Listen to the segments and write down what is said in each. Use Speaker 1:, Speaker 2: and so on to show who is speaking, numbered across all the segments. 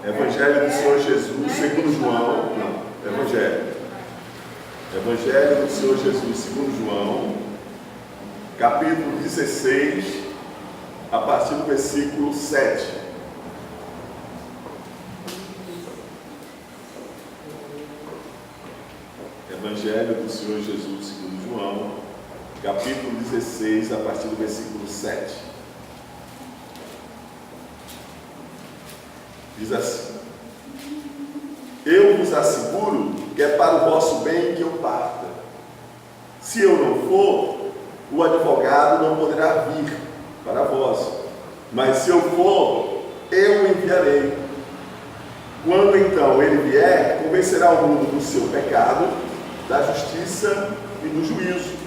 Speaker 1: Evangelho do Senhor Jesus segundo João. Não, Evangelho do Senhor Jesus segundo João, capítulo 16, a partir do versículo 7. Evangelho do Senhor Jesus segundo João, capítulo 16, a partir do versículo 7. Diz assim: eu vos asseguro que é para o vosso bem que eu parta. Se eu não for, o advogado não poderá vir para vós, mas se eu for, eu o enviarei. Quando então ele vier, convencerá o mundo do seu pecado, da justiça e do juízo.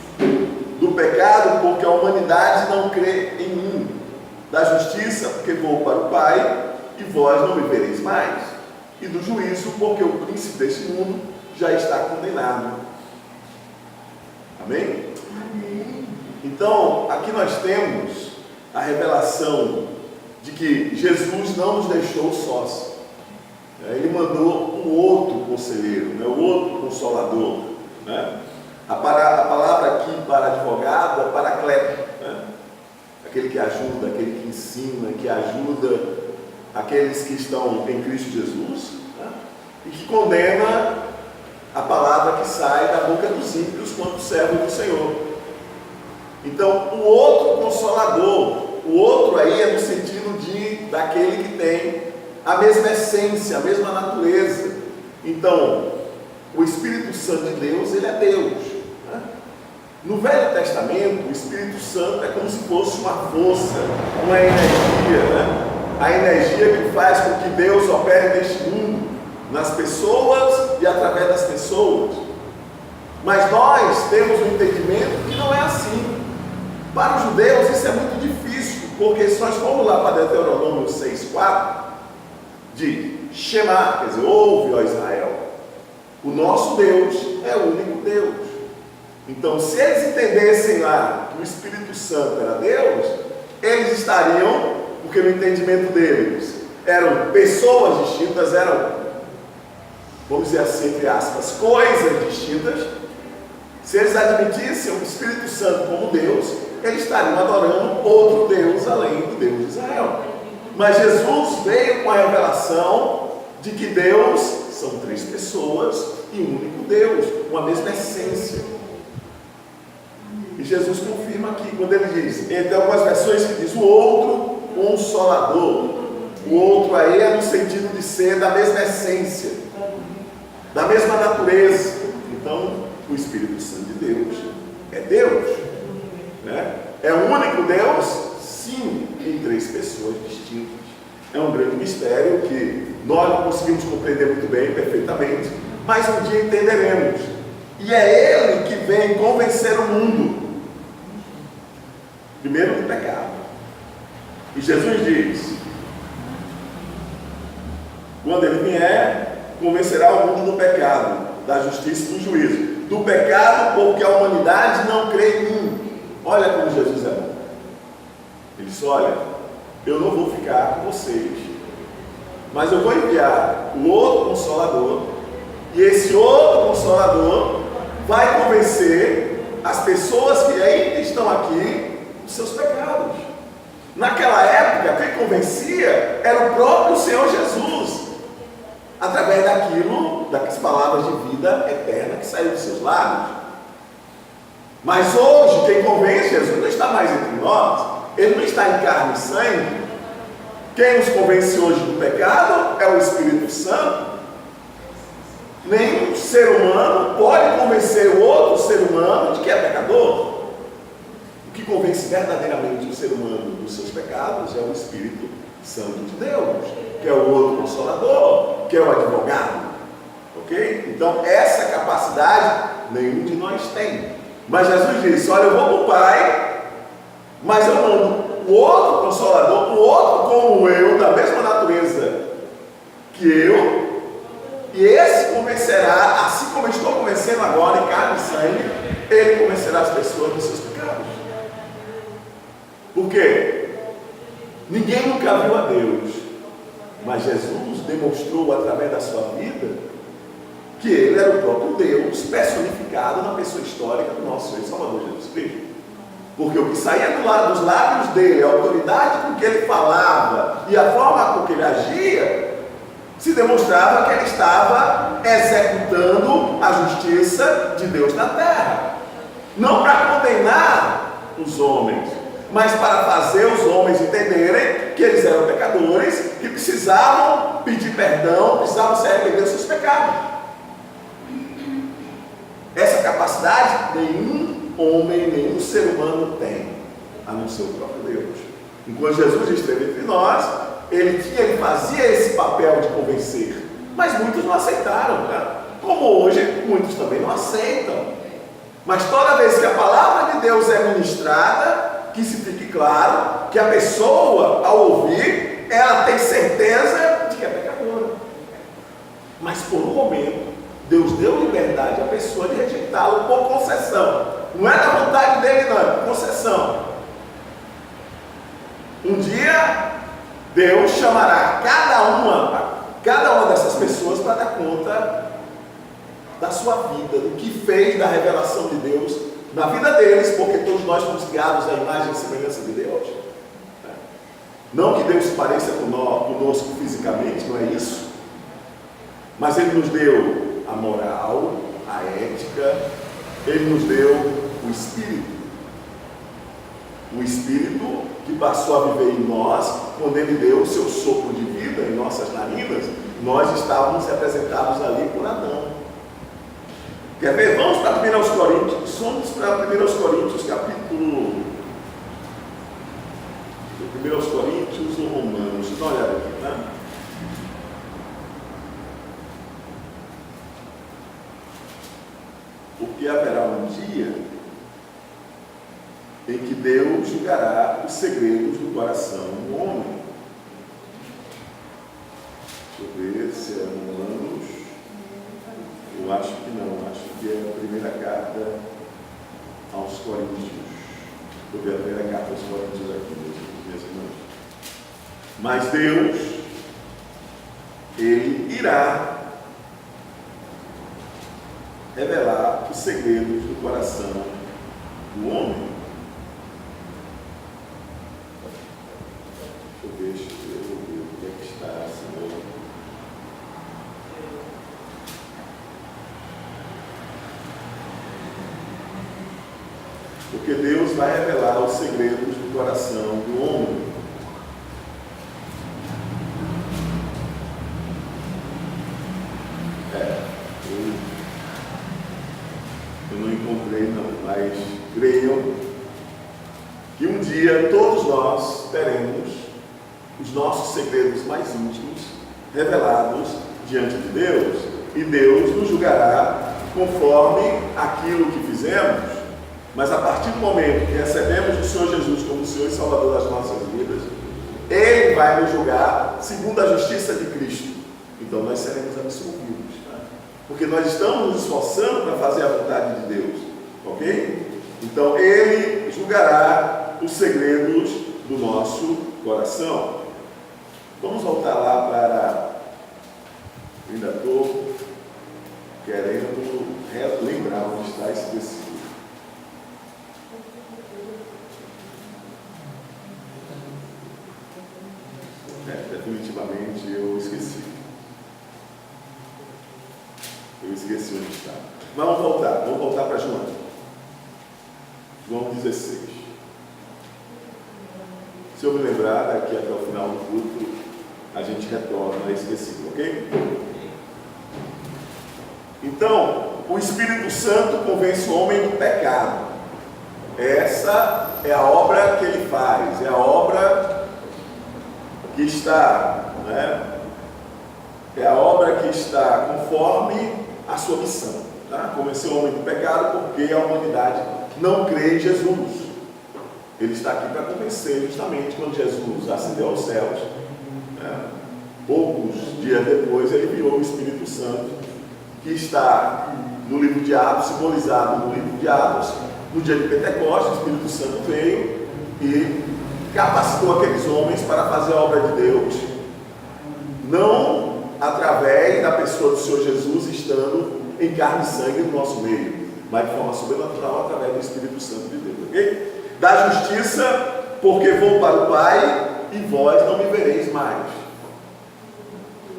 Speaker 1: Do pecado, porque a humanidade não crê em mim. Da justiça, porque vou para o Pai e vós não me vereis mais. E do juízo, porque o príncipe deste mundo já está condenado. Amém? Amém. Então, aqui nós temos a revelação de que Jesus não nos deixou sós. Ele mandou um outro conselheiro, um outro consolador. A palavra aqui para advogado é paracleto, aquele que ajuda, aquele que ensina, que ajuda aqueles que estão em Cristo Jesus, e que condena a palavra que sai da boca dos ímpios quanto servo do Senhor. Então, o outro consolador, o outro aí é no sentido daquele que tem a mesma essência, a mesma natureza. Então, o Espírito Santo de Deus, ele é Deus. No Velho Testamento, o Espírito Santo é como se fosse uma força, uma energia, a energia que faz com que Deus opere neste mundo, nas pessoas e através das pessoas. Mas nós temos um entendimento que não é assim. Para os judeus isso é muito difícil, porque se nós formos lá para Deuteronômio 6,4, diz: Shema, quer dizer, ouve, ó Israel, o nosso Deus é o único Deus. Então, se eles entendessem lá que o Espírito Santo era Deus, eles estariam, porque no entendimento deles eram pessoas distintas, eram, vamos dizer assim, entre aspas, coisas distintas. Se eles admitissem o Espírito Santo como Deus, eles estariam adorando outro Deus além do Deus de Israel. Mas Jesus veio com a revelação de que Deus são três pessoas e um único Deus, uma mesma essência. E Jesus confirma aqui, quando ele diz, tem algumas versões que diz o outro consolador. O outro aí é no sentido de ser da mesma essência, da mesma natureza. Então, o Espírito Santo de Deus é Deus, É o único Deus, sim, em três pessoas distintas. É um grande mistério que nós não conseguimos compreender muito bem, perfeitamente, mas um dia entenderemos. E é Ele que vem convencer o mundo, primeiro do pecado. E Jesus diz: quando Ele vier, convencerá o mundo do pecado, da justiça e do juízo. Do pecado, porque a humanidade não crê em mim. Olha como Jesus é bom. Ele diz: olha, eu não vou ficar com vocês, mas eu vou enviar o outro Consolador, e esse outro Consolador vai convencer as pessoas que ainda estão aqui dos seus pecados. Naquela época, quem convencia era o próprio Senhor Jesus, através das palavras de vida eterna que saíram dos seus lábios. Mas hoje, quem convence Jesus não está mais entre nós, Ele não está em carne e sangue. Quem nos convence hoje do pecado é o Espírito Santo. Nenhum ser humano pode convencer o outro ser humano de que é pecador. O que convence verdadeiramente o ser humano dos seus pecados é o Espírito Santo de Deus, que é o outro Consolador, que é o advogado. Ok? Então, essa capacidade nenhum de nós tem. Mas Jesus disse: olha, eu vou para o Pai, mas eu mando o outro Consolador, o outro como eu, da mesma natureza que eu, e esse convencerá, assim como eu estou convencendo agora em carne e sangue, ele convencerá as pessoas dos seus pecados. Por quê? Ninguém nunca viu a Deus, mas Jesus demonstrou através da sua vida que ele era o próprio Deus personificado na pessoa histórica do nosso Senhor e Salvador Jesus Cristo. Porque o que saía dos lábios dele, a autoridade com que ele falava e a forma com que ele agia, se demonstrava que ele estava executando a justiça de Deus na terra. Não para condenar os homens, mas para fazer os homens entenderem que eles eram pecadores, que precisavam pedir perdão, precisavam se arrepender dos seus pecados. Essa capacidade nenhum homem, nenhum ser humano tem, a não ser o próprio Deus. Enquanto Jesus esteve entre nós, ele fazia esse papel de convencer, mas muitos não aceitaram, né? Como hoje muitos também não aceitam. Mas toda vez que a palavra de Deus é ministrada, que se fique claro que a pessoa, ao ouvir, ela tem certeza de que é pecadora. Mas por um momento, Deus deu liberdade à pessoa de rejeitá-lo por concessão. Não é da vontade dele, não, é por concessão. Um dia, Deus chamará cada uma dessas pessoas para dar conta da sua vida, do que fez da revelação de Deus na vida deles, porque todos nós fomos criados à imagem e semelhança de Deus. Não que Deus se pareça conosco fisicamente, não é isso, mas Ele nos deu a moral, a ética, Ele nos deu o Espírito que passou a viver em nós, quando Ele deu o seu sopro de vida em nossas narinas, nós estávamos representados ali por Adão. Quer ver? Vamos para 1 Coríntios. Somos para 1 Coríntios, capítulo. 1 Coríntios ou Romanos? Dá uma olhada aqui, tá? Porque haverá um dia em que Deus julgará os segredos do coração do homem. Deixa eu ver se é Romanos. Eu acho que não, acho que é a primeira carta aos Coríntios. Vou ver a primeira carta aos Coríntios aqui, meus irmãos. Mas Deus, Ele irá revelar os segredos do coração do homem. Deixa eu ver onde é que está, Senhor. Porque Deus vai revelar os segredos do coração do homem. Eu não encontrei não, mas creio que um dia todos nós teremos os nossos segredos mais íntimos revelados diante de Deus, e Deus nos julgará conforme aquilo que fizemos. Mas a partir do momento que recebemos o Senhor Jesus como Senhor e Salvador das nossas vidas, Ele vai nos julgar segundo a justiça de Cristo. Então nós seremos absolvidos, tá? Porque nós estamos nos esforçando para fazer a vontade de Deus, ok? Então Ele julgará os segredos do nosso coração. Vamos voltar lá para... Ainda estou querendo lembrar onde está esse versículo. Definitivamente eu esqueci. Eu esqueci onde está. Mas vamos voltar para João. João 16. Se eu me lembrar, daqui até o final do culto, a gente retorna a esse versículo, ok? Então, o Espírito Santo convence o homem do pecado. Essa é a obra que ele faz, é a obra que está, é a obra que está conforme a sua missão, tá? Convencer o homem do pecado porque a humanidade não crê em Jesus. Ele está aqui para convencer, justamente quando Jesus ascendeu aos céus, poucos dias depois ele enviou o Espírito Santo, que está no livro de Atos, simbolizado no livro de Atos. No dia de Pentecostes, o Espírito Santo veio e capacitou aqueles homens para fazer a obra de Deus, não através da pessoa do Senhor Jesus estando em carne e sangue no nosso meio, mas de forma sobrenatural através do Espírito Santo de Deus, ok? Da justiça, porque vou para o Pai e vós não me vereis mais.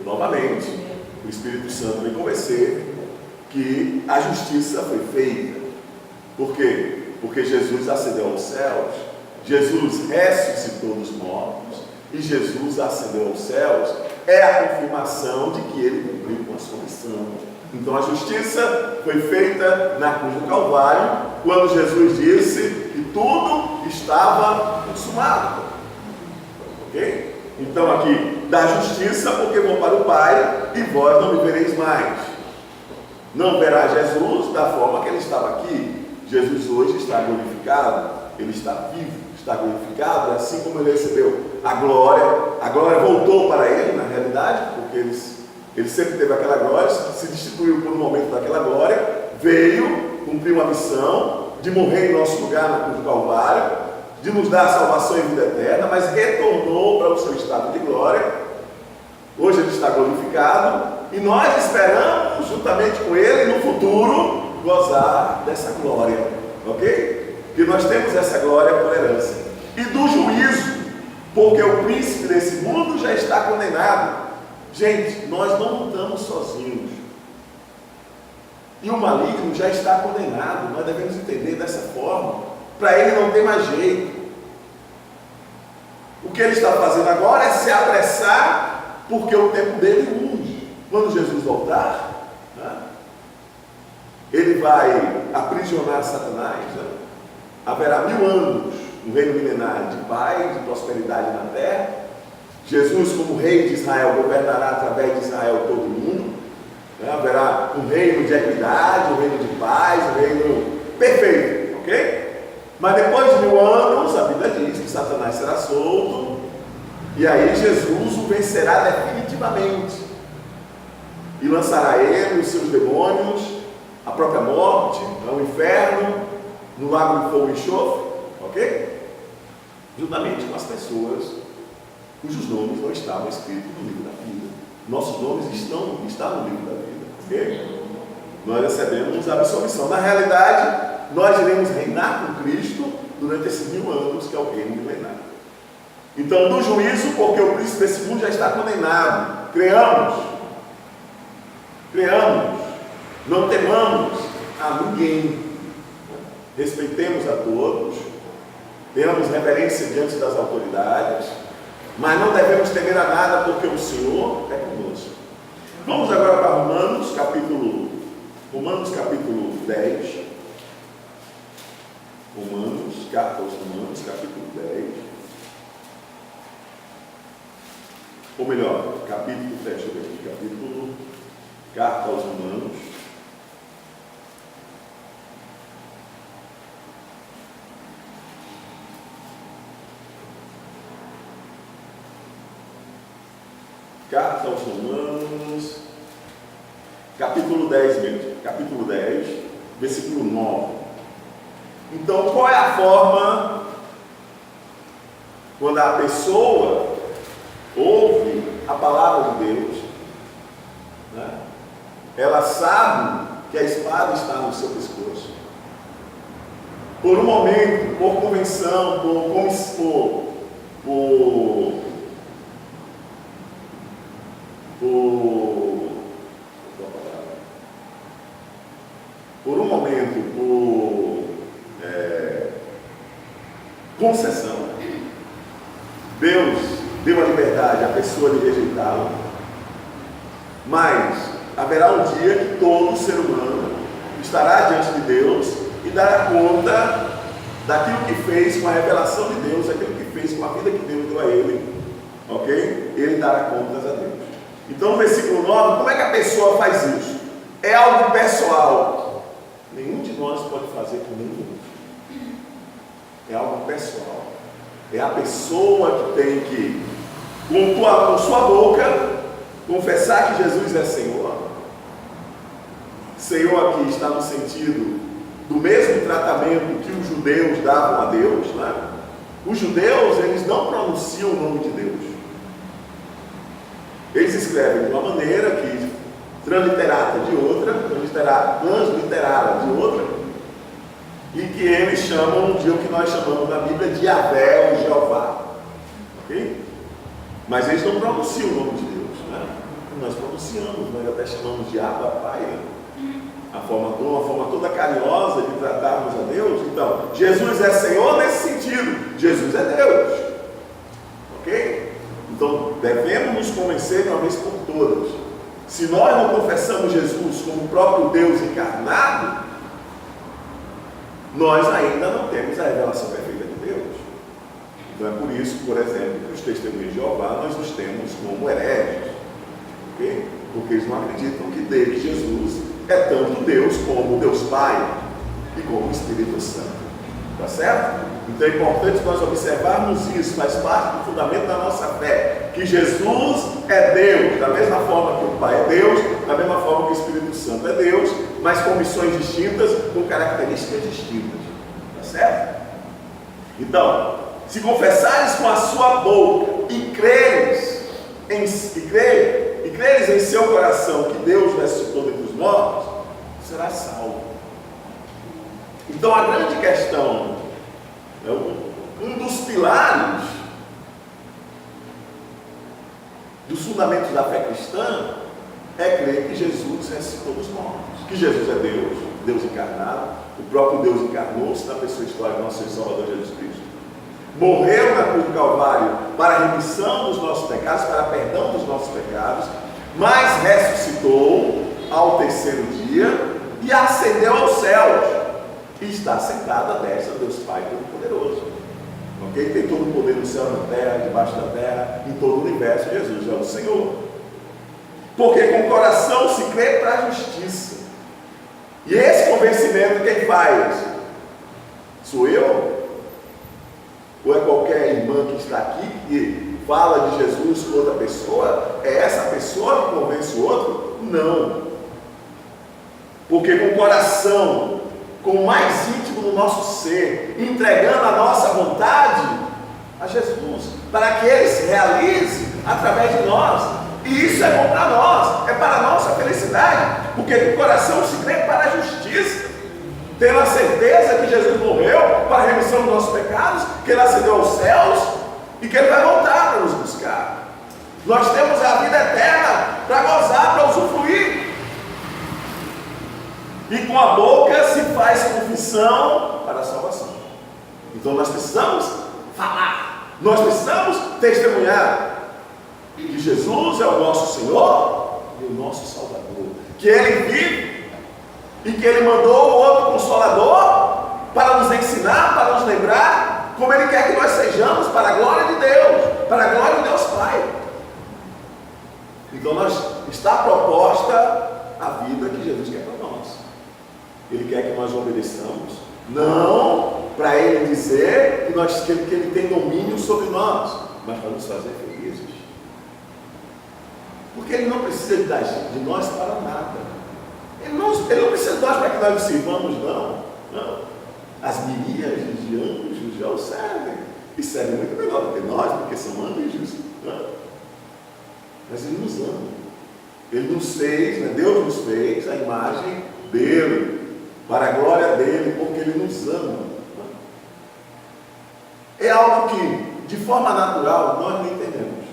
Speaker 1: Novamente, o Espírito Santo vem convencer que a justiça foi feita. Por quê? Porque Jesus ascendeu aos céus, Jesus ressuscitou dos mortos e Jesus ascendeu aos céus. É a confirmação de que ele cumpriu com a sua missão. Então a justiça foi feita na cruz do Calvário, quando Jesus disse que tudo estava consumado. Ok? Então aqui, da justiça, porque vou para o Pai e vós não me vereis mais. Não verá Jesus da forma que ele estava aqui. Jesus hoje está glorificado, ele está vivo, está glorificado, assim como ele recebeu a glória voltou para ele, na realidade, porque ele sempre teve aquela glória, se destituiu por um momento daquela glória, veio cumprir uma missão de morrer em nosso lugar na cruz do Calvário, de nos dar a salvação e vida eterna, mas retornou para o seu estado de glória. Hoje ele está glorificado e nós esperamos, juntamente com ele, no futuro, gozar dessa glória, ok? Que nós temos essa glória por herança. E do juízo, porque o príncipe desse mundo já está condenado. Gente, nós não estamos sozinhos. E o maligno já está condenado. Nós devemos entender dessa forma. Para ele não tem mais jeito. O que ele está fazendo agora é se apressar, porque o tempo dele urge. Quando Jesus voltar, ele vai aprisionar Satanás. Haverá 1000 anos no reino milenar de paz, de prosperidade na terra. Jesus, como rei de Israel, governará através de Israel todo mundo. Haverá um reino de equidade, um reino de paz, um reino perfeito, ok? Mas depois de 1000 anos, a Bíblia diz que Satanás será solto, e aí Jesus o vencerá definitivamente, e lançará ele, os seus demônios, a própria morte, o inferno, no lago de fogo e enxofre, ok? Juntamente com as pessoas cujos nomes não estavam escritos no livro da vida. Nossos nomes estão no livro da vida, ok? Nós recebemos a absolvição. Na realidade, nós iremos reinar com Cristo durante esses 1000 anos, que é o reino milenar. Então, do juízo, porque o príncipe desse mundo já está condenado. Creamos, não temamos a ninguém, respeitemos a todos, tenhamos reverência diante das autoridades, mas não devemos temer a nada, porque o Senhor é conosco. Vamos agora para Romanos capítulo 10. Carta aos Romanos, capítulo 10. Ou melhor, carta aos Romanos. Carta aos Romanos, capítulo 10 mesmo, capítulo 10, versículo 9. Então, qual é a forma quando a pessoa ouve a palavra de Deus, ela sabe que a espada está no seu pescoço. Por um momento, por convenção, por um momento, concessão, Deus deu a liberdade à pessoa de rejeitá-lo, mas haverá um dia que todo ser humano estará diante de Deus e dará conta daquilo que fez com a revelação de Deus, daquilo que fez com a vida que Deus deu a ele, ok? Ele dará contas a Deus. Então, no versículo 9, como é que a pessoa faz isso? É algo pessoal. Nenhum de nós pode fazer com nenhum. É algo pessoal. É a pessoa que tem que, com sua boca, confessar que Jesus é Senhor. Senhor aqui está no sentido do mesmo tratamento que os judeus davam a Deus, Os judeus, eles não pronunciam o nome de Deus. Eles escrevem de uma maneira que transliterata de outra, transliterada de outra, e que eles chamam de o que nós chamamos na Bíblia de Yahvé ou Jeová. Ok? Mas eles não pronunciam o nome de Deus, né? Nós pronunciamos, nós até chamamos de Abba Pai, uma forma toda carinhosa de tratarmos a Deus. Então, Jesus é Senhor nesse sentido, Jesus é Deus, ok? Então, devemos nos convencer de uma vez por todas, se nós não confessamos Jesus como o próprio Deus encarnado, nós ainda não temos a revelação perfeita de Deus. Então é por isso, por exemplo, que os testemunhos de Jeová nós os temos como hereges, ok? Porque eles não acreditam que Jesus é tanto Deus como Deus Pai e como o Espírito Santo. Tá certo? Então é importante nós observarmos isso, faz parte do fundamento da nossa fé, que Jesus é Deus, da mesma forma que o Pai é Deus, da mesma forma que o Espírito Santo é Deus, mas com missões distintas, com características distintas. Tá certo? Então, se confessares com a sua boca e creres em seu coração que Deus ressuscitou dentre os mortos, serás salvo. Então a grande questão, um dos pilares dos fundamentos da fé cristã é crer que Jesus ressuscitou dos mortos, que Jesus é Deus, Deus encarnado, o próprio Deus encarnou-se na pessoa histórica do nosso Senhor Salvador Jesus Cristo. Morreu na cruz do Calvário para a remissão dos nossos pecados, para o perdão dos nossos pecados, mas ressuscitou ao terceiro dia e ascendeu aos céus e está sentado à destra de Deus Pai Todo-Poderoso. Ok? Tem todo o poder no céu, na terra, debaixo da terra, em todo o universo. Jesus é o Senhor. Porque com o coração se crê para a justiça. E esse convencimento quem faz? Sou eu? Ou é qualquer irmã que está aqui que fala de Jesus com outra pessoa? É essa pessoa que convence o outro? Não. Porque com o coração, com o mais íntimo do nosso ser, entregando a nossa vontade a Jesus, para que Ele se realize através de nós. E isso é bom para nós, é para a nossa felicidade, porque com o coração se crê para a justiça, tendo a certeza que Jesus morreu para a remissão dos nossos pecados, que Ele ascendeu aos céus e que Ele vai voltar para nos buscar. Nós temos a vida eterna para gozar, para usufruir. E com a boca se faz confissão para a salvação. Então nós precisamos falar, nós precisamos testemunhar que Jesus é o nosso Senhor e o nosso Salvador, que Ele vive e que Ele mandou o outro Consolador para nos ensinar, para nos lembrar como Ele quer que nós sejamos para a glória de Deus, para a glória de Deus Pai. Então está proposta a vida que Jesus quer para nós. Ele quer que nós obedeçamos, não para Ele dizer que Ele tem domínio sobre nós, mas para nos fazer felizes. Porque Ele não precisa de nós para nada. Ele não precisa de nós para que nós o sirvamos, não. As miríades de anjos já o servem, e servem muito melhor do que nós, porque são anjos. Mas Ele nos ama. Ele nos fez, né? Deus nos fez a imagem dEle, para a glória dEle, porque Ele nos ama. É algo que, de forma natural, nós não entendemos.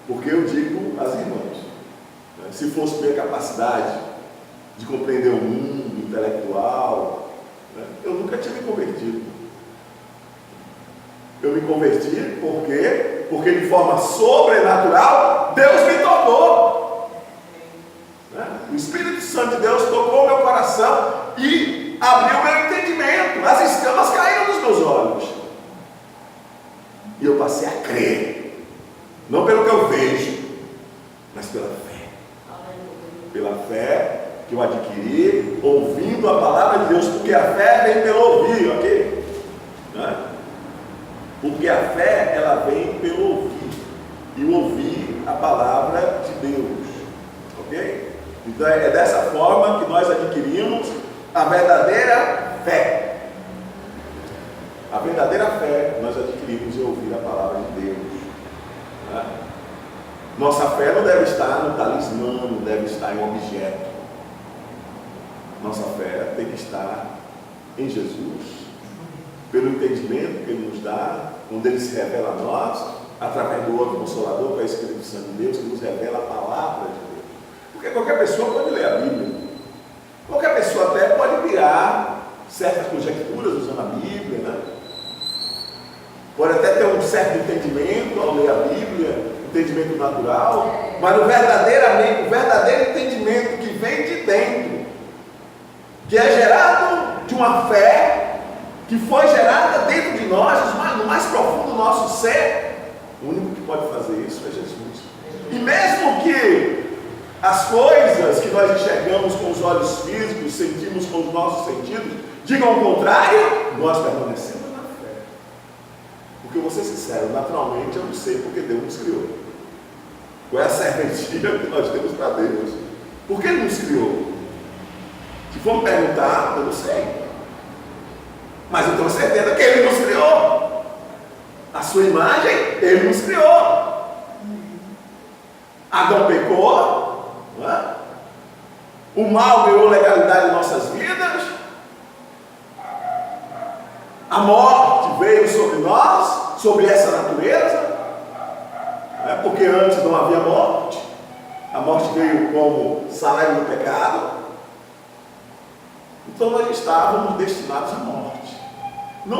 Speaker 1: Porque eu digo às irmãs, né, se fosse minha capacidade de compreender o mundo intelectual, né, eu nunca tinha me convertido. Eu me converti porque de forma sobrenatural Deus me tocou. Né? O Espírito Santo de Deus tocou o meu coração e abriu o meu entendimento. As escamas caíram dos meus olhos. E eu passei a crer. Não pelo que eu vejo, mas pela fé. Pela fé que eu adquiri ouvindo a palavra de Deus, porque a fé vem pelo ouvir, ok? Né? Porque a fé, ela vem pelo ouvir, e ouvir a palavra de Deus, ok? Então é dessa forma que nós adquirimos a verdadeira fé. A verdadeira fé nós adquirimos em ouvir a palavra de Deus. Né? Nossa fé não deve estar no talismã, não deve estar em um objeto. Nossa fé tem que estar em Jesus, pelo entendimento que Ele nos dá, quando Ele se revela a nós, através do outro Consolador, que é o Espírito Santo de Deus, que nos revela a palavra de Deus. Porque qualquer pessoa pode ler a Bíblia, qualquer pessoa até pode criar certas conjecturas usando a Bíblia, né? Pode até ter um certo entendimento ao ler a Bíblia, entendimento natural, mas o verdadeiro entendimento que vem de dentro, que é gerado de uma fé que foi gerada dentro de nós, no mais profundo do nosso ser, o único que pode fazer isso é Jesus. E mesmo que as coisas que nós enxergamos com os olhos físicos, sentimos com os nossos sentidos, digam o contrário, nós permanecemos na fé. Porque eu vou ser sincero, naturalmente eu não sei porque Deus nos criou. Qual é a serventia que nós temos para Deus? Por que Ele nos criou? Se for me perguntar, eu não sei. Mas eu tenho certeza que Ele nos criou. A sua imagem, Ele nos criou. Adão pecou, não é? O mal ganhou legalidade em nossas vidas. A morte veio sobre nós, sobre essa natureza. Não é? Porque antes não havia morte. A morte veio como salário do pecado. Então nós estávamos destinados à morte. Não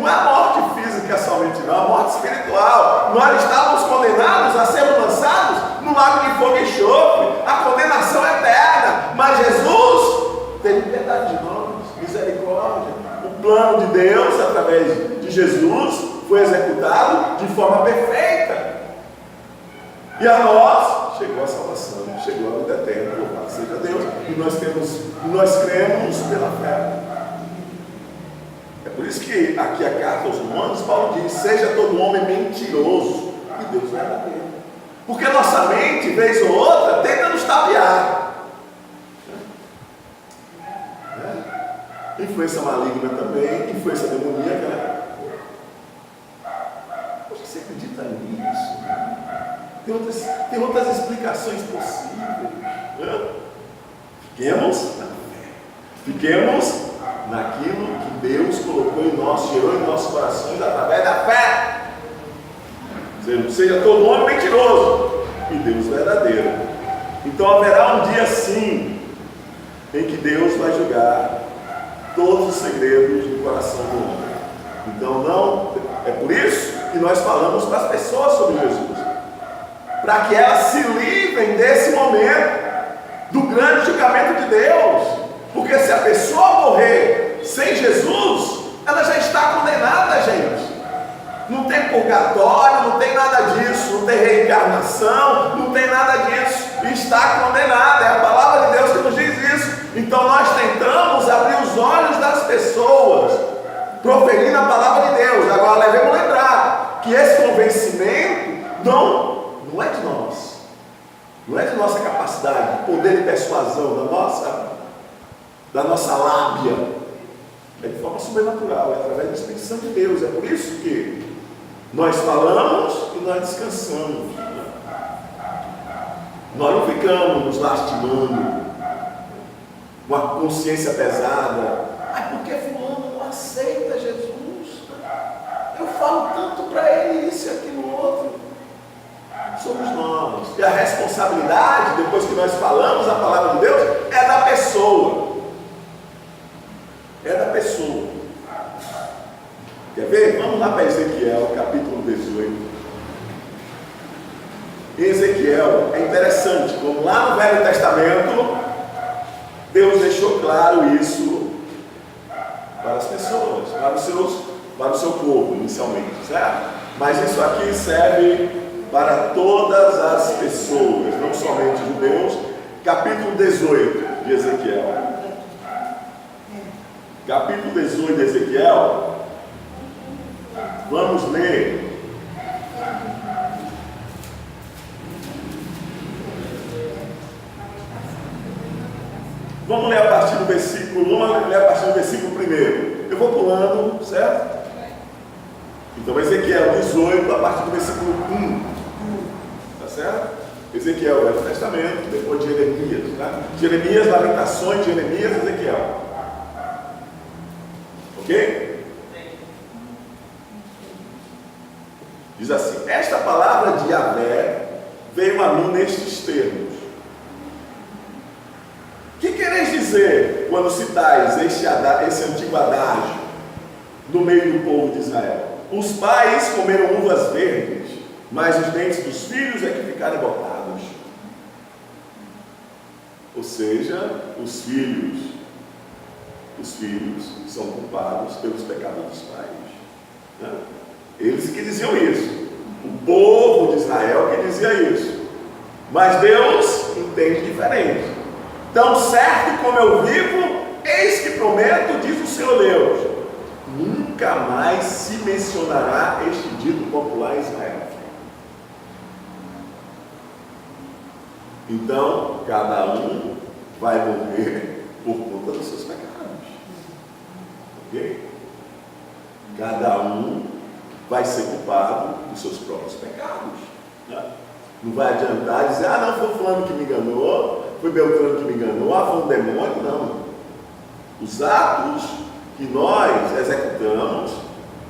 Speaker 1: é a morte física somente, não, a morte espiritual. Nós estávamos condenados a sermos lançados no lago de fogo e enxofre, a condenação eterna. Mas Jesus teve piedade de nós, misericórdia. O plano de Deus, através de Jesus, foi executado de forma perfeita. E a nós chegou a salvação, chegou a vida eterna, louvado seja Deus. E nós cremos pela fé. É por isso que aqui a carta aos Romanos, Paulo diz: seja todo homem mentiroso e Deus verdadeiro. Porque a nossa mente, vez ou outra, tenta nos tapear. Influência maligna também, influência demoníaca, né? Poxa, você acredita nisso? Tem outras explicações possíveis. Fiquemos na fé. Fiquemos naquilo que Deus colocou em nós, gerou em nossos corações através da fé. Seja todo homem mentiroso e Deus verdadeiro. Então haverá um dia sim em que Deus vai julgar todos os segredos do coração do homem. Então não, é por isso que nós falamos para as pessoas sobre Jesus, para que elas se livrem desse momento do grande julgamento de Deus. Porque se a pessoa morrer sem Jesus, ela já está condenada, gente. Não tem purgatório, não tem nada disso, não tem reencarnação, não tem nada disso. Está condenada, é a palavra de Deus que nos diz isso. Então nós tentamos abrir os olhos das pessoas, proferindo a palavra de Deus. Agora devemos lembrar que esse convencimento não é de nós, não é de nossa capacidade, poder de persuasão, da nossa lábia, é de forma sobrenatural, é através do Espírito Santo de Deus. É por isso que nós falamos e nós descansamos. Nós não ficamos nos lastimando, com a consciência pesada. Porque fulano não aceita Jesus? Eu falo tanto para ele isso e aquilo outro. Somos nós. E a responsabilidade, depois que nós falamos a palavra de Deus, é da pessoa. É da pessoa. Quer ver? Vamos lá para Ezequiel, capítulo 18. Em Ezequiel, é interessante, como lá no Velho Testamento, Deus deixou claro isso para as pessoas, para o seu povo, inicialmente, certo? Mas isso aqui serve para todas as pessoas, não somente judeus. Capítulo 18 de Ezequiel. Capítulo 18 de Ezequiel. Vamos ler. Vamos ler a partir do versículo 1, vamos ler a partir do versículo 1. Eu vou pulando, certo? Então, Ezequiel 18, a partir do versículo 1. Tá certo? Ezequiel, Velho Testamento, depois de Jeremias. Tá? Jeremias, Lamentações, Jeremias, Ezequiel. Ok? Diz assim: esta palavra de Yahvé veio a mim nestes termos. Que quereis dizer quando citais esse antigo adágio no meio do povo de Israel? Os pais comeram uvas verdes, mas os dentes dos filhos é que ficaram botados. Ou seja, os filhos são culpados pelos pecados dos pais. Né? Eles que diziam isso. O povo de Israel que dizia isso. Mas Deus entende diferente. Tão certo como eu vivo, eis que prometo, diz o Senhor Deus, nunca mais se mencionará este dito popular em Israel. Então, cada um vai morrer por conta dos seus pecados. Ok? Cada um vai ser culpado dos seus próprios pecados. Né? Não vai adiantar dizer, não, foi fulano que me enganou, foi Beltrano que me enganou, foi um demônio. Não. Os atos que nós executamos,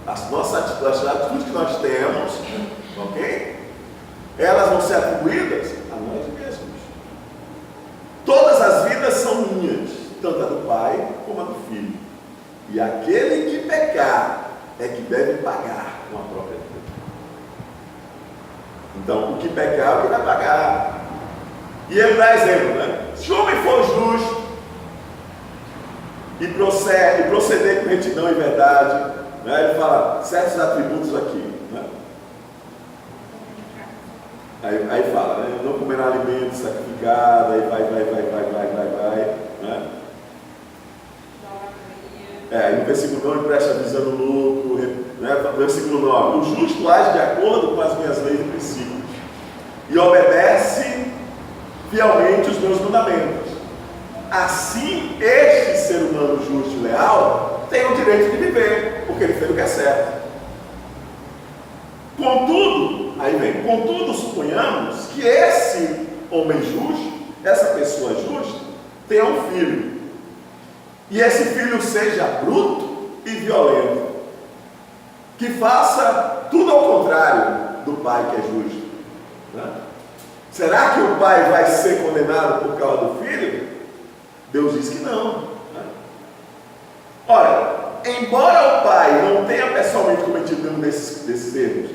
Speaker 1: as atitudes que nós temos, ok? Elas vão ser atribuídas a nós mesmos. Todas as vidas são minhas, tanto a do pai como a do filho. E aquele que pecar é que deve pagar com a própria vida. Então, o que pecar é o que vai pagar. E ele dá exemplo, né? Se o homem for justo e proceder com retidão e verdade, né? Ele fala certos atributos aqui, né? Aí fala, né? Não comerá alimento sacrificado, aí vai, né? Aí no versículo 9, presta visando lucro, né? Versículo 9, o justo age de acordo com as minhas leis e princípios e obedece fielmente os meus mandamentos. Assim, este ser humano justo e leal tem o direito de viver, porque ele fez o que é certo. Contudo, suponhamos que esse homem justo, essa pessoa justa, tenha um filho, e esse filho seja bruto e violento, que faça tudo ao contrário do pai que é justo. Né? Será que o pai vai ser condenado por causa do filho? Deus diz que não. Né? Ora, embora o pai não tenha pessoalmente cometido nenhum desses erros,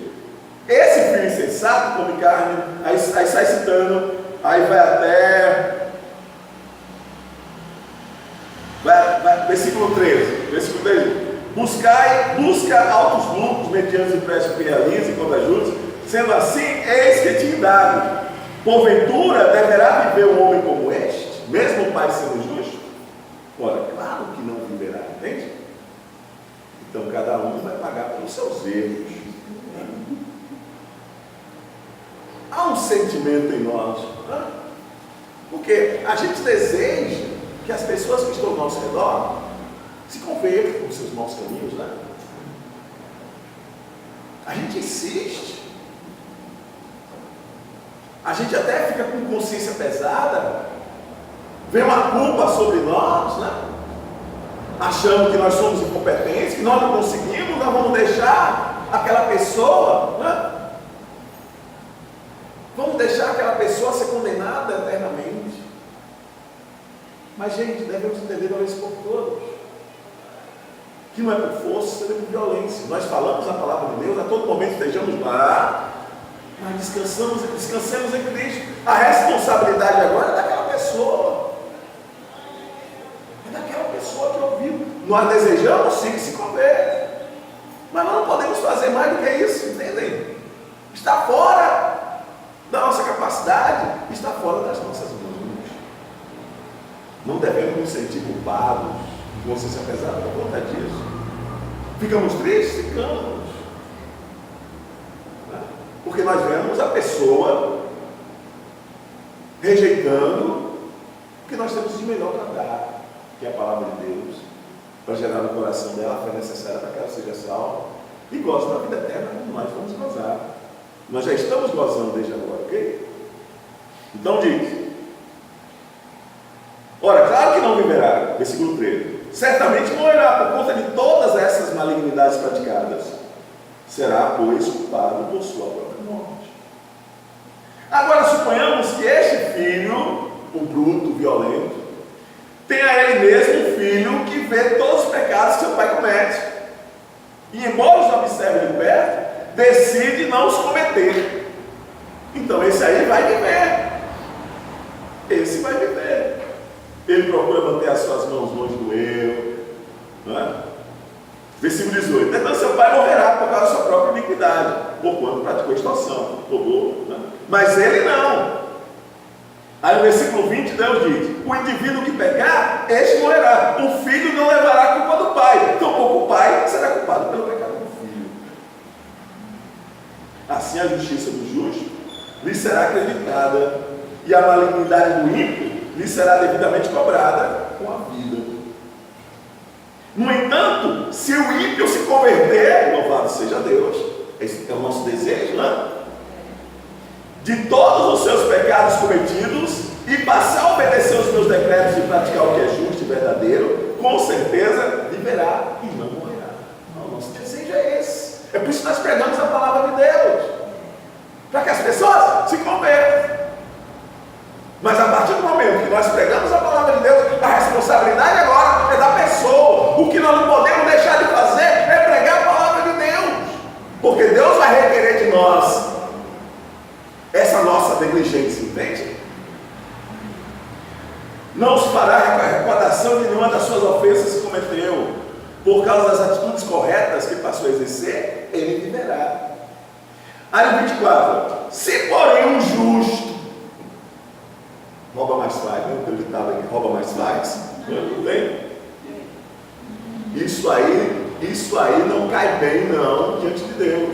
Speaker 1: esse filho insensato come carne, aí sai citando, aí vai até versículo 13, busca altos lucros mediante empréstimo que realiza e contra juros, sendo assim, eis que te dado. Porventura deverá viver um homem como este, mesmo o pai sendo justo? Ora, claro que não viverá, entende? Então cada um vai pagar pelos seus erros. Há um sentimento em nós, né? Porque a gente deseja que as pessoas que estão ao nosso redor se convertam dos seus maus caminhos, né? A gente insiste. A gente até fica com consciência pesada, vem uma culpa sobre nós, né? Achando que nós somos incompetentes, que nós não conseguimos, nós vamos deixar aquela pessoa, né? Vamos deixar aquela pessoa ser condenada eternamente. Mas, gente, devemos entender uma vez por todas que não é por força, é por violência. Nós falamos a palavra de Deus, a todo momento estejamos lá, mas descansemos em Cristo. A responsabilidade agora é daquela pessoa. É daquela pessoa que ouviu. Nós desejamos sim que se converta, mas nós não podemos fazer mais do que isso, entendem? Está fora da nossa capacidade, está fora das nossas mãos. Não devemos nos sentir culpados, consciência pesada por conta disso. Ficamos tristes? Ficamos. Porque nós vemos a pessoa rejeitando o que nós temos de melhor para dar, que é a palavra de Deus, para gerar no coração dela a fé necessária para que ela seja salva e goza da vida eterna como nós vamos gozar. Nós já estamos gozando desde agora, ok? Então diz: ora, claro que não viverá, versículo 13, certamente morrerá por conta de todas essas malignidades praticadas, será, pois, culpado por sua própria morte. Agora suponhamos que este filho, o bruto, violento, tenha ele mesmo um filho que vê todos os pecados que seu pai comete, e embora os observe de perto, decide não os cometer. Então esse aí vai viver. Esse vai viver. Ele procura manter as suas mãos longe do erro, não é? Versículo 18: então seu pai morrerá por causa da sua própria iniquidade, porquanto praticou extorsão, roubou, né? Mas ele não. Aí no versículo 20 Deus diz: o indivíduo que pecar, este morrerá. O filho não levará a culpa do pai, tampouco o pai será culpado pelo pecado do filho. Assim a justiça do justo lhe será acreditada, e a malignidade do ímpio lhe será devidamente cobrada com a vida. No entanto, se o ímpio se converter, louvado seja Deus, esse é o nosso desejo, né? De todos os seus pecados cometidos e passar a obedecer os meus decretos e praticar o que é justo e verdadeiro, com certeza viverá e não morrerá. O nosso desejo é esse. É por isso que nós pregamos a palavra de Deus, para que as pessoas se convertam. Mas a partir do momento que nós pregamos a palavra de Deus, a responsabilidade agora é da pessoa. O que nós não podemos deixar de fazer é pregar a palavra de Deus, porque Deus vai requerer de nós essa nossa negligência, entende? Não se fará recordação de nenhuma das suas ofensas que cometeu, por causa das atitudes corretas que passou a exercer, ele viverá. Aí 24: se porém um justo rouba mais faz, não acreditava que rouba mais faz, não tem? Isso aí não cai bem não diante de Deus.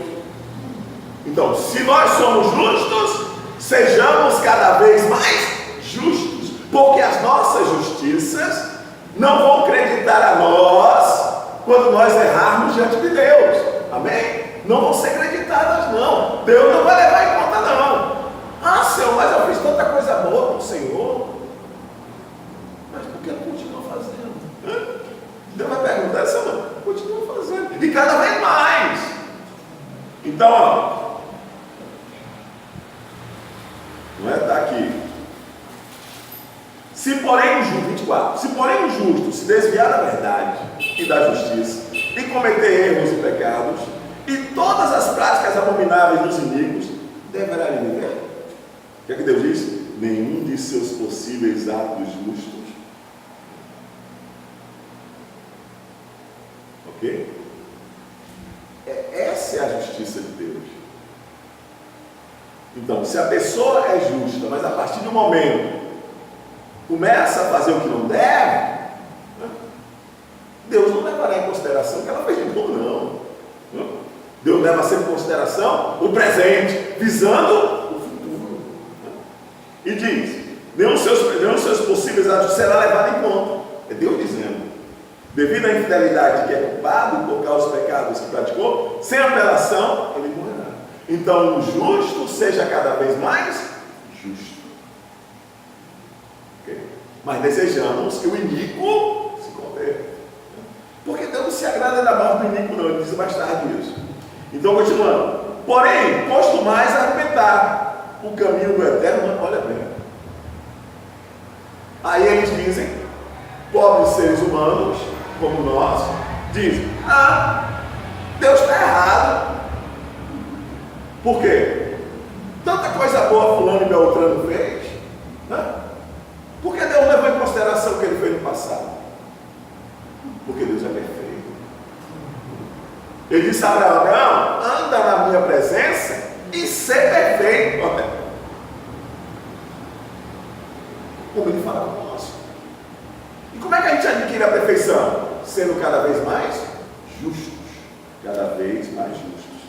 Speaker 1: Então, se nós somos justos, sejamos cada vez mais justos, porque as nossas justiças não vão acreditar a nós quando nós errarmos diante de Deus. Amém? Não vão ser acreditadas não. Deus não vai levar em conta não. Ah, Senhor, mas eu fiz tanta coisa boa com o Senhor. Mas por que não continua fazendo? Deus vai perguntar: Senhor, continua fazendo. E cada vez mais. Então, ó, não é? Está aqui. Se porém o justo, 24, se porém o justo se desviar da verdade e da justiça, e cometer erros e pecados, e todas as práticas abomináveis dos inimigos, deverá ele viver? O que é que Deus diz? Nenhum de seus possíveis atos justos. Ok? Essa é a justiça de Deus. Então, se a pessoa é justa, mas a partir do momento começa a fazer o que não deve, Deus não levará em consideração o que ela fez de bom, não. Deus leva sempre em consideração o presente, visando o futuro. E diz: nenhum dos seus possíveis atos será levado em conta. É Deus dizendo. Devido à infidelidade que é culpado por causa dos pecados que praticou, sem apelação, ele morrerá. Então o justo seja cada vez mais justo. Okay? Mas desejamos que o iníquo se converta. Porque Deus não se agrada da morte do iníquo, não. Ele diz mais tarde isso. Então, continuando. Porém, posto mais a argumentar o caminho do eterno, não olha bem. Aí eles dizem, pobres seres humanos, como nós, dizem: ah, Deus está errado. Por quê? Tanta coisa boa fulano e Beltrano fez, né? Por que Deus levou em consideração o que ele fez no passado? Porque Deus é perfeito. Ele disse a Abraão: anda na minha presença e ser perfeito. Como ele fala conosco. E como é que a gente adquire a perfeição? Sendo cada vez mais justos. Cada vez mais justos.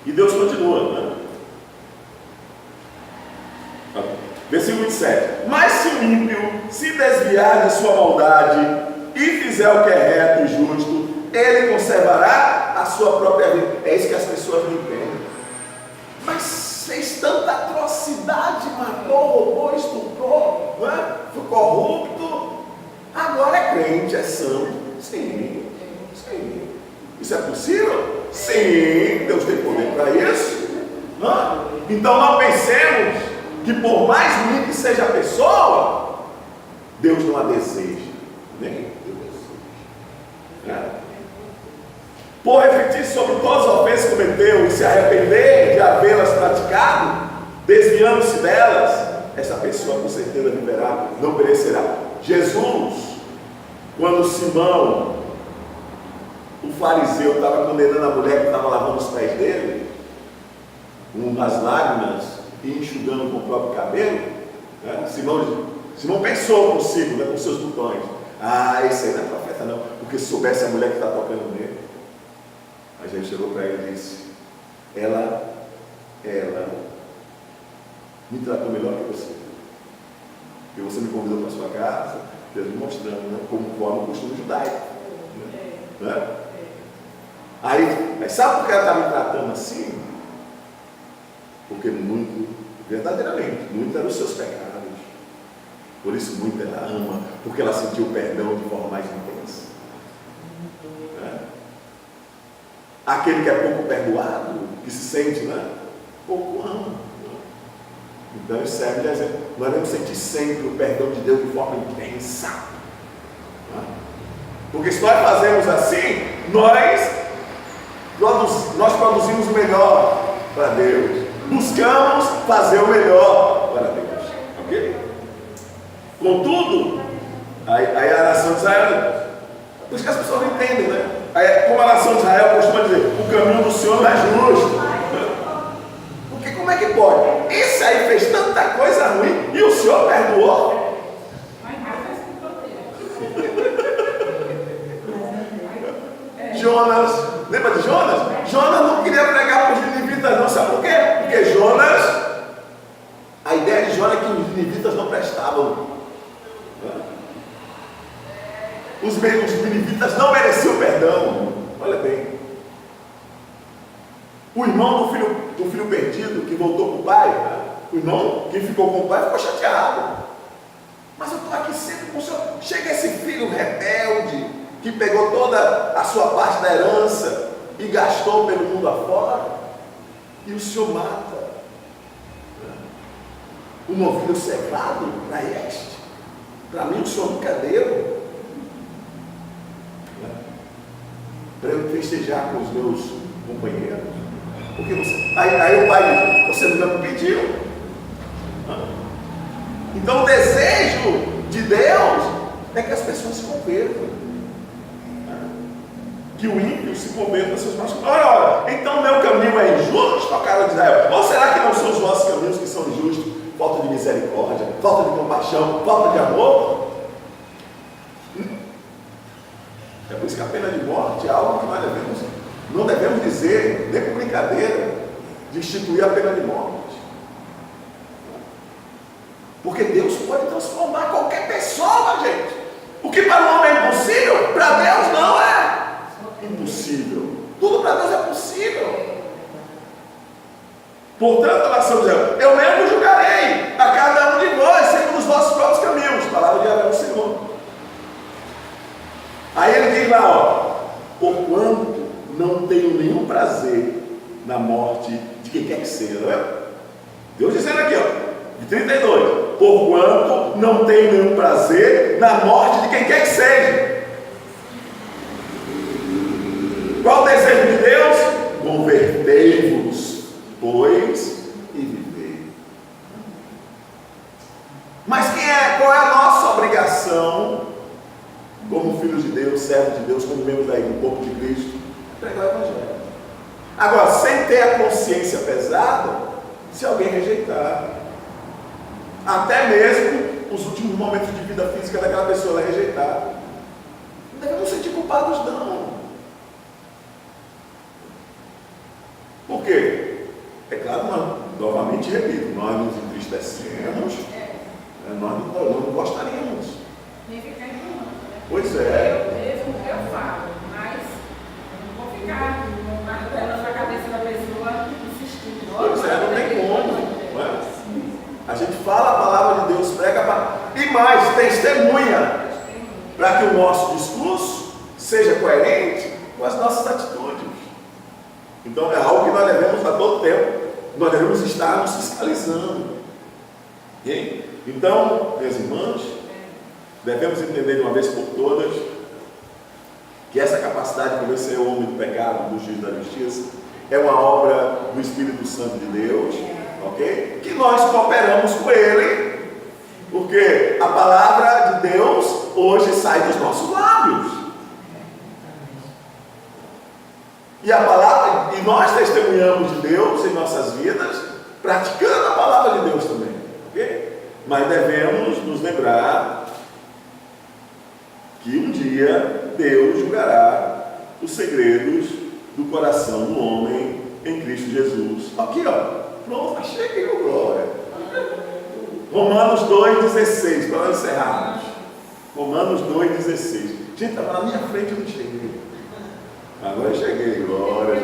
Speaker 1: E Deus continua, né? Versículo 27. Mas se o ímpio se desviar de sua maldade e fizer o que é reto e justo, ele conservará a sua própria vida. É isso que as pessoas não entendem. Mas fez tanta atrocidade, matou, roubou, estuprou, não é? Foi corrupto, agora é crente, é santo. Sim, sim. Isso é possível? Sim, Deus tem poder para isso. Não? Então não pensemos que por mais ruim que seja a pessoa, Deus não a deseja. Nem Deus deseja. Por refletir sobre todas as ofensas que cometeu e se arrepender de havê-las praticado, desviando-se delas, essa pessoa com certeza viverá, não perecerá. Jesus, quando Simão, o fariseu, estava condenando a mulher que estava lavando os pés dele, com as lágrimas e enxugando com o próprio cabelo, né? Simão pensou consigo, né, com seus botões: ah, esse aí não é profeta não, porque se soubesse a mulher que está tocando nele. A gente chegou para ele e disse: ela me tratou melhor que você, porque você me convidou para sua casa, Jesus mostrando, né, como forma o costume judaico, né? Aí, mas sabe por que ela está me tratando assim? Porque muito, verdadeiramente, muito eram os seus pecados. Por isso muito ela ama, porque ela sentiu o perdão de forma mais intensa. Aquele que é pouco perdoado, que se sente, né, pouco ama. Então isso serve de exemplo. Nós devemos sentir sempre o perdão de Deus de forma intensa. Porque se nós fazemos assim, nós produzimos o melhor para Deus. Buscamos fazer o melhor para Deus. Ok? Contudo, aí a nação de Israel, por isso que as pessoas não entendem, né? Aí, como a nação de Israel costuma dizer, o caminho do Senhor não é justo. Porque como é que pode? Esse aí fez tanta coisa ruim e o Senhor perdoou? Jonas, lembra de Jonas? Jonas não queria pregar para os ninivitas não, sabe por quê? Porque Jonas, a ideia de Jonas é que os ninivitas não prestavam. Os ninivitas não mereciam perdão. Olha bem. O irmão do filho perdido que voltou para o pai, o irmão que ficou com o pai ficou chateado. Mas eu estou aqui sempre com o senhor. Chega esse filho rebelde que pegou toda a sua parte da herança e gastou pelo mundo afora, e o senhor mata um novilho cevado para este. Para mim o senhor nunca deu. Para eu festejar com os meus companheiros. Porque você. Aí o pai diz: você nunca me pediu. Então o desejo de Deus é que as pessoas se convertam. Que o ímpio se converta nos seus maus. Ora, então o meu caminho é injusto, ó cara de Israel. Ou será que não são os nossos caminhos que são injustos? Falta de misericórdia, falta de compaixão, falta de amor. É por isso que a pena de morte é algo que nós não devemos dizer, nem por brincadeira, de instituir a pena de morte. Porque Deus pode transformar qualquer pessoa, gente. O que para o homem é impossível, para Deus não é impossível. Tudo para Deus é possível. Portanto, a nação diz: eu mesmo julgarei a cada um de vós segundo os vossos próprios caminhos. Palavra de Yahvé do Senhor. Aí ele diz lá, ó: porquanto não tenho nenhum prazer na morte de quem quer que seja, não é? Deus dizendo aqui, ó, de 32: porquanto não tenho nenhum prazer na morte de quem quer que seja. Qual o desejo de Deus? Convertei-vos, pois, e vivei. Mas qual é a nossa obrigação como filhos de Deus, servos de Deus, como membros do corpo de Cristo? Pregar o Evangelho. Agora, sem ter a consciência pesada, se alguém rejeitar, até mesmo os últimos momentos de vida física daquela pessoa rejeitar, não devemos sentir culpados não. Por quê? É claro, novamente repito, nós nos entristecemos, nós não gostaríamos.
Speaker 2: Nem ficar em mundo, né?
Speaker 1: Pois é.
Speaker 2: Eu falo, mas não vou ficar
Speaker 1: gente fala a palavra de Deus, prega a palavra, e mais, testemunha, para que o nosso discurso seja coerente com as nossas atitudes. Então é algo que nós devemos a todo tempo, nós devemos estar nos fiscalizando. Okay? Então, minhas irmãs, devemos entender de uma vez por todas que essa capacidade de vencer o homem do pecado, do juízo e da justiça, é uma obra do Espírito Santo de Deus, ok? Que nós cooperamos com Ele, porque a palavra de Deus hoje sai dos nossos lábios. E a palavra, e nós testemunhamos de Deus em nossas vidas, praticando a palavra de Deus também, ok? Mas devemos nos lembrar que um dia Deus julgará os segredos do coração do homem em Cristo Jesus. Aqui, ó, pronto, achei que eu glória. Romanos 2,16, para nós encerrarmos. Romanos 2,16. Gente, estava na minha frente, eu não cheguei. Agora eu cheguei, glória.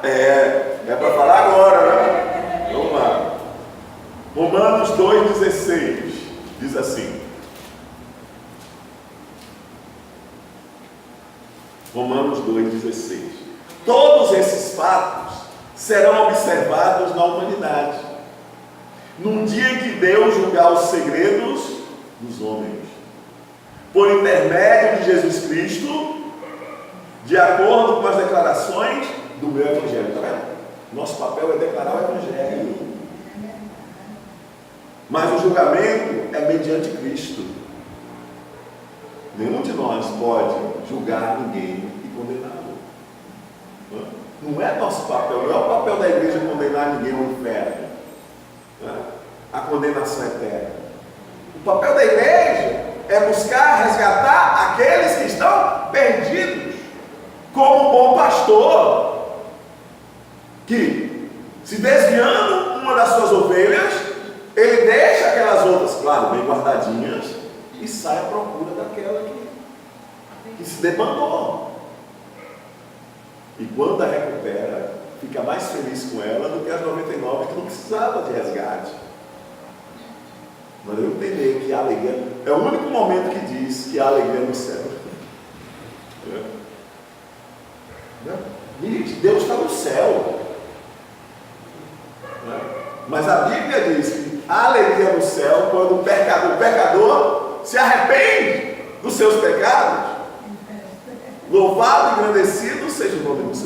Speaker 1: É para falar agora, né? Vamos lá. Romanos 2,16 diz assim. Romanos 2,16. Todos esses fatos serão observados na humanidade, num dia em que Deus julgar os segredos dos homens, por intermédio de Jesus Cristo, de acordo com as declarações do meu Evangelho. Está vendo? Nosso papel é declarar o Evangelho. Mas o julgamento é mediante Cristo. Nenhum de nós pode julgar ninguém e condená-lo. Não é nosso papel, não é o papel da igreja condenar ninguém ao inferno. A condenação eterna. O papel da igreja é buscar resgatar aqueles que estão perdidos, como um bom pastor, que, se desviando uma das suas ovelhas, ele deixa aquelas outras, claro, bem guardadinhas, e sai à procura daquela que se debandou. E quando a recupera, fica mais feliz com ela do que as 99 que não precisava de resgate. Mas eu entender que a alegria é o único momento que diz que há alegria no céu. Gente, Deus está no céu. Mas a Bíblia diz que há alegria no céu quando o pecador se arrepende dos seus pecados. Louvado e engrandecido seja o nome do Senhor.